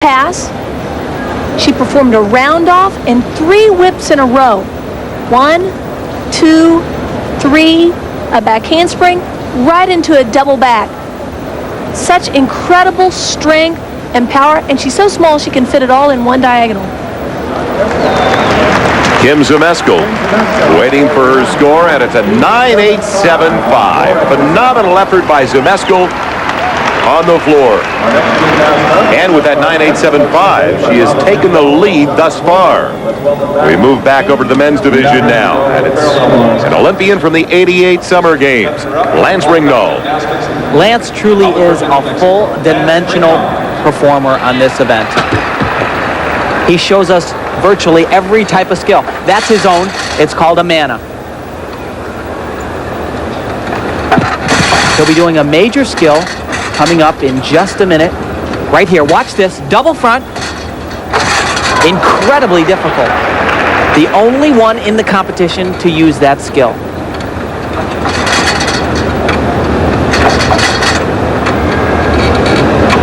pass. She performed a round off and 3 whips in a row. 1, 2, 3, a back handspring, right into a double back. Such incredible strength and power, and she's so small she can fit it all in one diagonal. Kim Zumeskel waiting for her score, and it's a 9.875. Phenomenal effort by Zumeskel on the floor. And with that 9.875, she has taken the lead thus far. We move back over to the men's division now, and it's an Olympian from the '88 Summer Games, Lance Ringgold. Lance truly is a full-dimensional performer on this event. He shows us virtually every type of skill. That's his own. It's called a mana. He'll be doing a major skill coming up in just a minute. Right here, watch this, double front. Incredibly difficult. The only one in the competition to use that skill.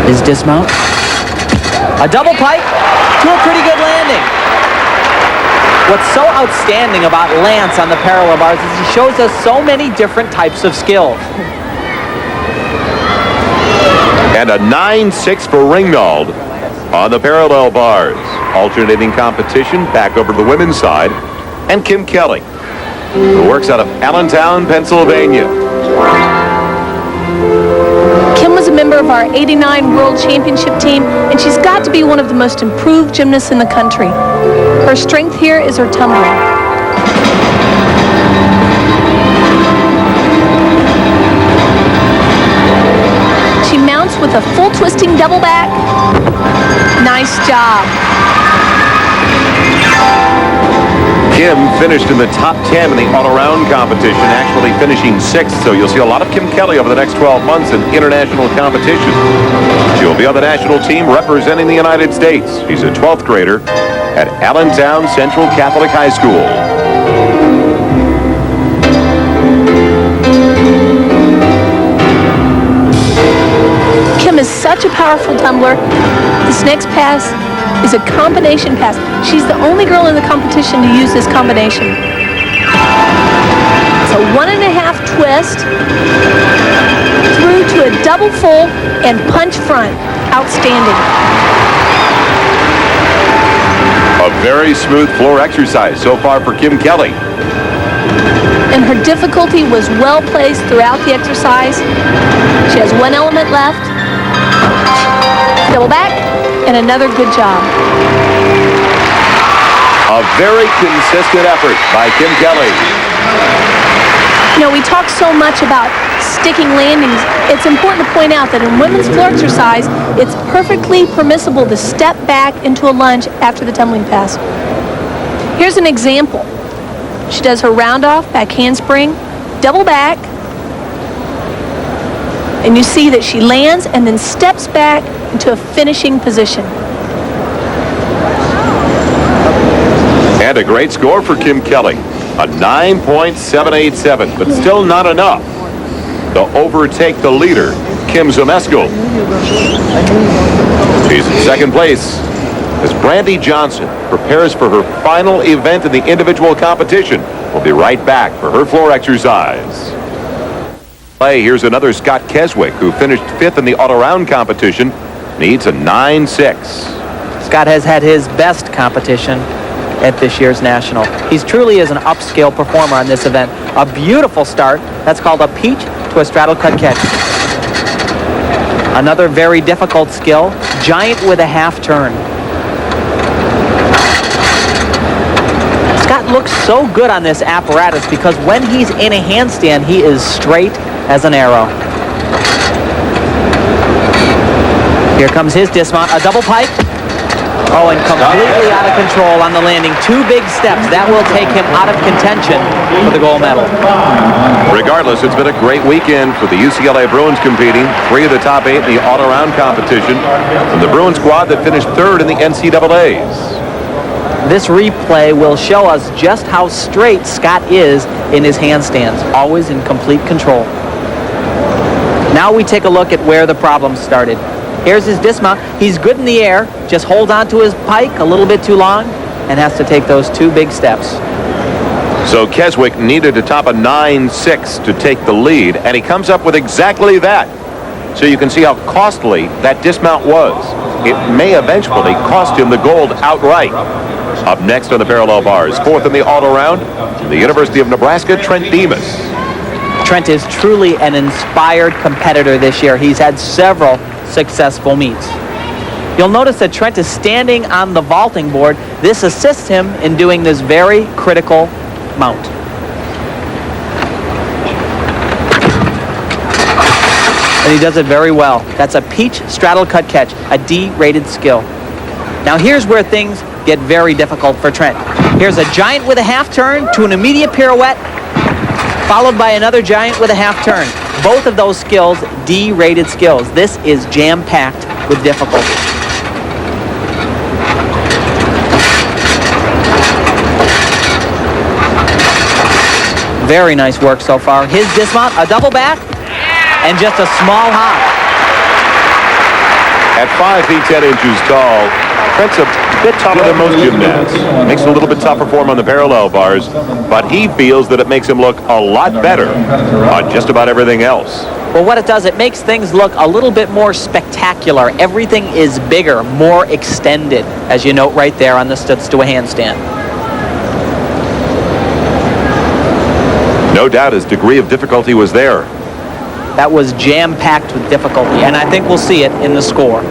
His dismount. A double pike to a pretty good landing. What's so outstanding about Lance on the parallel bars is he shows us so many different types of skills. And a 9.6 for Ringgold on the parallel bars. Alternating competition back over to the women's side. And Kim Kelly, who works out of Allentown, Pennsylvania. Kim was a member of our '89 World Championship team, and she's got to be one of the most improved gymnasts in the country. Her strength here is her tumbling. She mounts with a full twisting double back. Nice job. Kim finished in the top 10 in the all-around competition, actually finishing 6th, so you'll see a lot of Kim Kelly over the next 12 months in international competition. She'll be on the national team representing the United States. She's a 12th grader at Allentown Central Catholic High School. Kim is such a powerful tumbler. This next pass is a combination pass. She's the only girl in the competition to use this combination. It's a 1.5 twist through to a double full and punch front. Outstanding. A very smooth floor exercise so far for Kim Kelly. And her difficulty was well placed throughout the exercise. She has one element left. Double back, and another good job. A very consistent effort by Kim Kelly. You know, we talk so much about sticking landings. It's important to point out that in women's floor exercise, it's perfectly permissible to step back into a lunge after the tumbling pass. Here's an example. She does her round off, back handspring, double back, and you see that she lands and then steps back into a finishing position. And a great score for Kim Kelly, a 9.787, but still not enough to overtake the leader, Kim Zumeskel. She's in second place as Brandy Johnson prepares for her final event in the individual competition. We'll be right back for her floor exercise. Here's another Scott Keswick, who finished 5th in the all-around competition, needs a 9.6. Scott has had his best competition at this year's National. He truly is an upscale performer on this event. A beautiful start. That's called a peach to a straddle cut catch. Another very difficult skill, giant with a half turn. Scott looks so good on this apparatus because when he's in a handstand, he is straight as an arrow. Here comes his dismount, a double pike. Oh, and completely out of control on the landing. 2 big steps. That will take him out of contention for the gold medal. Regardless, it's been a great weekend for the UCLA Bruins competing. 3 of the top 8 in the all-around competition from the Bruin squad that finished 3rd in the NCAAs. This replay will show us just how straight Scott is in his handstands, always in complete control. Now we take a look at where the problem started. Here's his dismount. He's good in the air. Just holds on to his pike a little bit too long and has to take those 2 big steps. So Keswick needed to top a 9.6 to take the lead, and he comes up with exactly that. So you can see how costly that dismount was. It may eventually cost him the gold outright. Up next on the parallel bars, 4th in the all-around, the University of Nebraska, Trent Demas. Trent is truly an inspired competitor this year. He's had several successful meets. You'll notice that Trent is standing on the vaulting board. This assists him in doing this very critical mount. And he does it very well. That's a peach straddle cut catch, a D-rated skill. Now here's where things get very difficult for Trent. Here's a giant with a half turn to an immediate pirouette, followed by another giant with a half turn. Both of those skills, D-rated skills. This is jam-packed with difficulty. Very nice work so far. His dismount, a double back, and just a small hop. At 5 feet 10 inches tall, Trent's a bit tougher than most gymnasts. Makes it a little bit tougher for him on the parallel bars, but he feels that it makes him look a lot better on just about everything else. Well, what it does, it makes things look a little bit more spectacular. Everything is bigger, more extended, as you note right there on the steps to a handstand. No doubt his degree of difficulty was there. That was jam-packed with difficulty, and I think we'll see it in the score.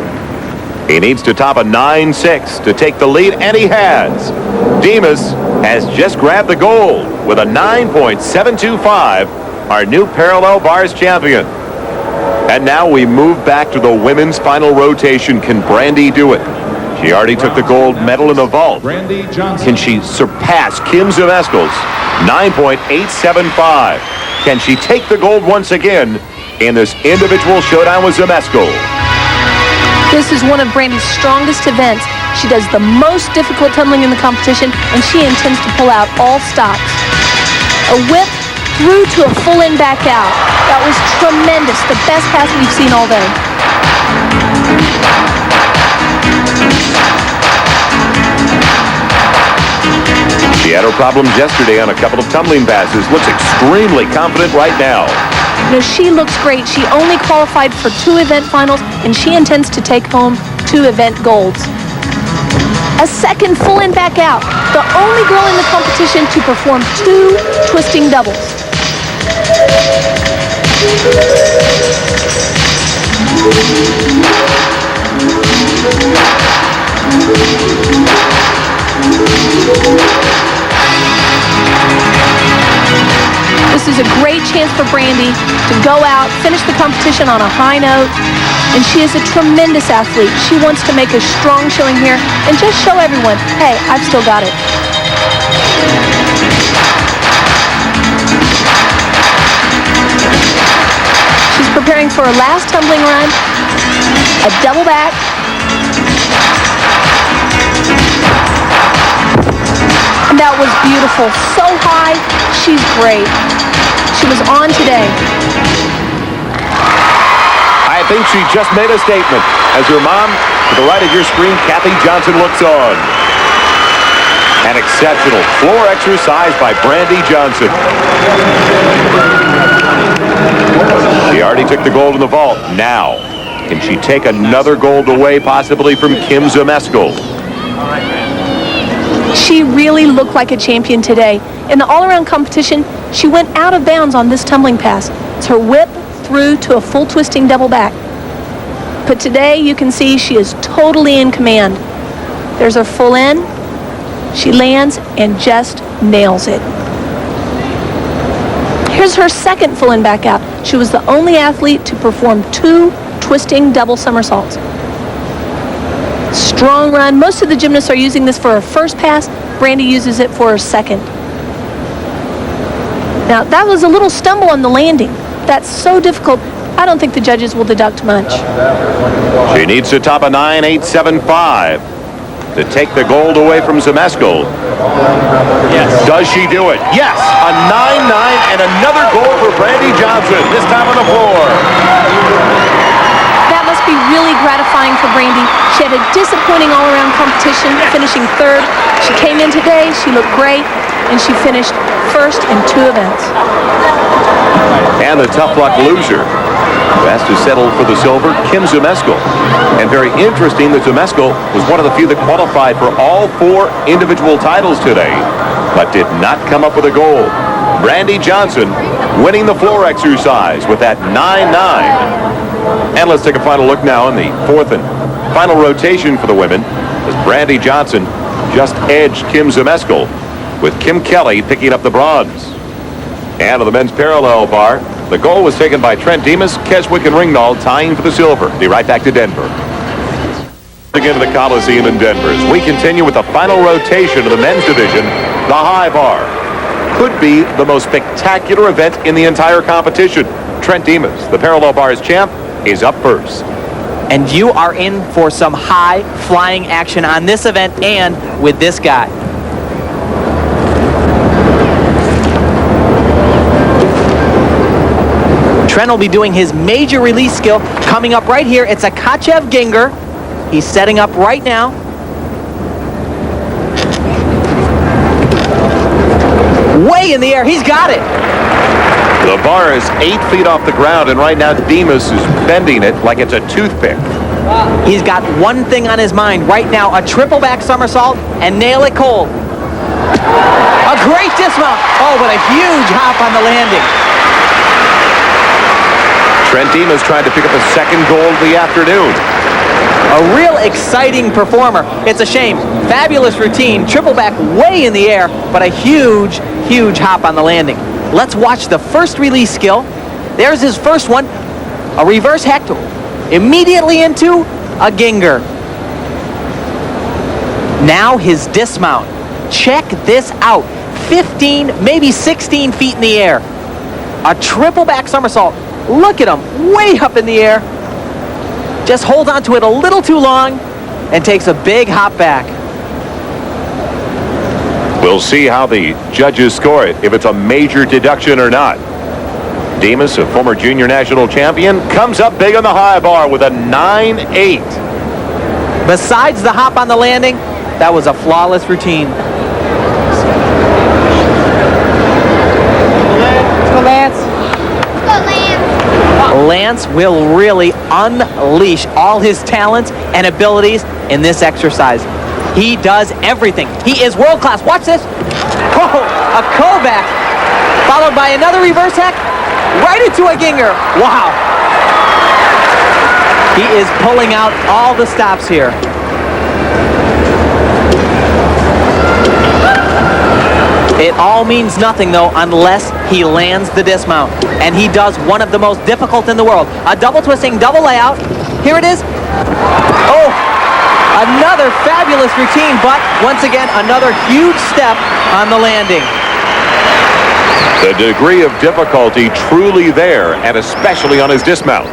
He needs to top a 9.6 to take the lead, and he has. Demas has just grabbed the gold with a 9.725, our new parallel bars champion. And now we move back to the women's final rotation. Can Brandy do it? She already took the gold medal in the vault. Can she surpass Kim Zimeskel's 9.875? Can she take the gold once again in this individual showdown with Zimeskel? This is one of Brandy's strongest events. She does the most difficult tumbling in the competition, and she intends to pull out all stops. A whip through to a full in back out. That was tremendous. The best pass we've seen all day. She had her problems yesterday on a couple of tumbling passes. Looks extremely confident right now. You know, she looks great. She only qualified for 2 event finals, and she intends to take home 2 event golds. A second full in back out. The only girl in the competition to perform 2 twisting doubles. This is a great chance for Brandy to go out, finish the competition on a high note, and she is a tremendous athlete. She wants to make a strong showing here and just show everyone, hey, I've still got it. She's preparing for her last tumbling run, a double back, and that was beautiful. So high, she's great. She was on today. I think she just made a statement as her mom, to the right of your screen, Kathy Johnson, looks on. An exceptional floor exercise by Brandy Johnson. She already took the gold in the vault. Now, can she take another gold away, possibly from Kim Zimeskel? She really looked like a champion today. In the all-around competition, she went out of bounds on this tumbling pass. It's her whip through to a full twisting double back. But today, you can see she is totally in command. There's her full in. She lands and just nails it. Here's her second full in back out. She was the only athlete to perform 2 twisting double somersaults. Strong run. Most of the gymnasts are using this for her first pass. Brandy uses it for her second. Now, that was a little stumble on the landing. That's so difficult. I don't think the judges will deduct much. She needs to top a 9.875 to take the gold away from Zimeskel. Yes. Does she do it? Yes! A 9.9 and another gold for Brandy Johnson, this time on the floor. That must be really gratifying for Brandy. She had a disappointing all-around competition, finishing third. She came in today, she looked great, and she finished first in 2 events. And the tough luck loser who has to settle for the silver, Kim Zumeskal. And very interesting that Zumeskal was one of the few that qualified for all 4 individual titles today, but did not come up with a gold. Brandy Johnson winning the floor exercise with that 9-9. And let's take a final look now in the 4th and final rotation for the women, as Brandy Johnson just edged Kim Zumeskal, with Kim Kelly picking up the bronze. And on the men's parallel bar, the goal was taken by Trent Demas, Keswick, and Ringnauld, tying for the silver. Be right back to Denver. Again to the Coliseum in Denver as we continue with the final rotation of the men's division, the high bar. Could be the most spectacular event in the entire competition. Trent Demas, the parallel bars champ, is up first. And you are in for some high flying action on this event and with this guy. Trent will be doing his major release skill coming up right here. It's a Kachev Ginger. He's setting up right now. Way in the air. He's got it. The bar is 8 feet off the ground, and right now Demas is bending it like it's a toothpick. He's got one thing on his mind right now, a triple back somersault and nail it cold. A great dismount. Oh, but a huge hop on the landing. Trent Demas trying to pick up a second gold of the afternoon. A real exciting performer. It's a shame. Fabulous routine, triple back way in the air, but a huge, huge hop on the landing. Let's watch the first release skill. There's his first one, a reverse hector. Immediately into a Ginger. Now his dismount. Check this out. 15, maybe 16 feet in the air. A triple back somersault. Look at him, way up in the air. Just holds on to it a little too long and takes a big hop back. We'll see how the judges score it, if it's a major deduction or not. Demas, a former junior national champion, comes up big on the high bar with a 9-8. Besides the hop on the landing, that was a flawless routine. Lance will really unleash all his talents and abilities in this exercise. He does everything. He is world class. Watch this. Oh, a Kovac, followed by another reverse hack, right into a Ginger. Wow. He is pulling out all the stops here. It all means nothing, though, unless he lands the dismount. And he does one of the most difficult in the world. A double twisting, double layout. Here it is. Oh, another fabulous routine, but once again, another huge step on the landing. The degree of difficulty truly there, and especially on his dismount.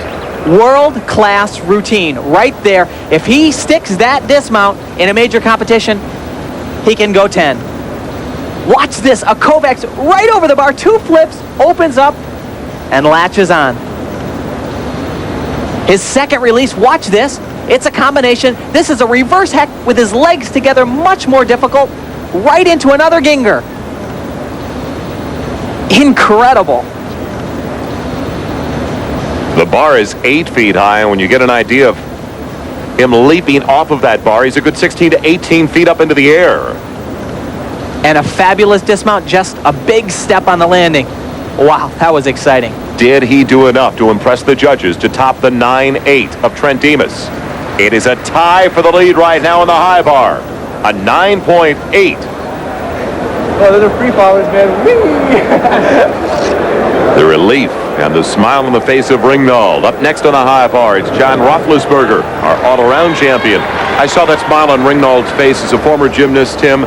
World-class routine right there. If he sticks that dismount in a major competition, he can go 10. Watch this, a Kovacs right over the bar, 2 flips, opens up, and latches on. His second release, watch this. It's a combination. This is a reverse heck with his legs together, much more difficult, right into another Ginger. Incredible. The bar is 8 feet high, and when you get an idea of him leaping off of that bar, he's a good 16 to 18 feet up into the air. And a fabulous dismount, just a big step on the landing. Wow, that was exciting. Did he do enough to impress the judges to top the 9-8 of Trent Demas? It is a tie for the lead right now in the high bar. A 9.8. Oh, those are free fallers, man. The relief and the smile on the face of Ringnauld. Up next on the high bar, it's John Roethlisberger, our all-around champion. I saw that smile on Ringnauld's face as a former gymnast, Tim.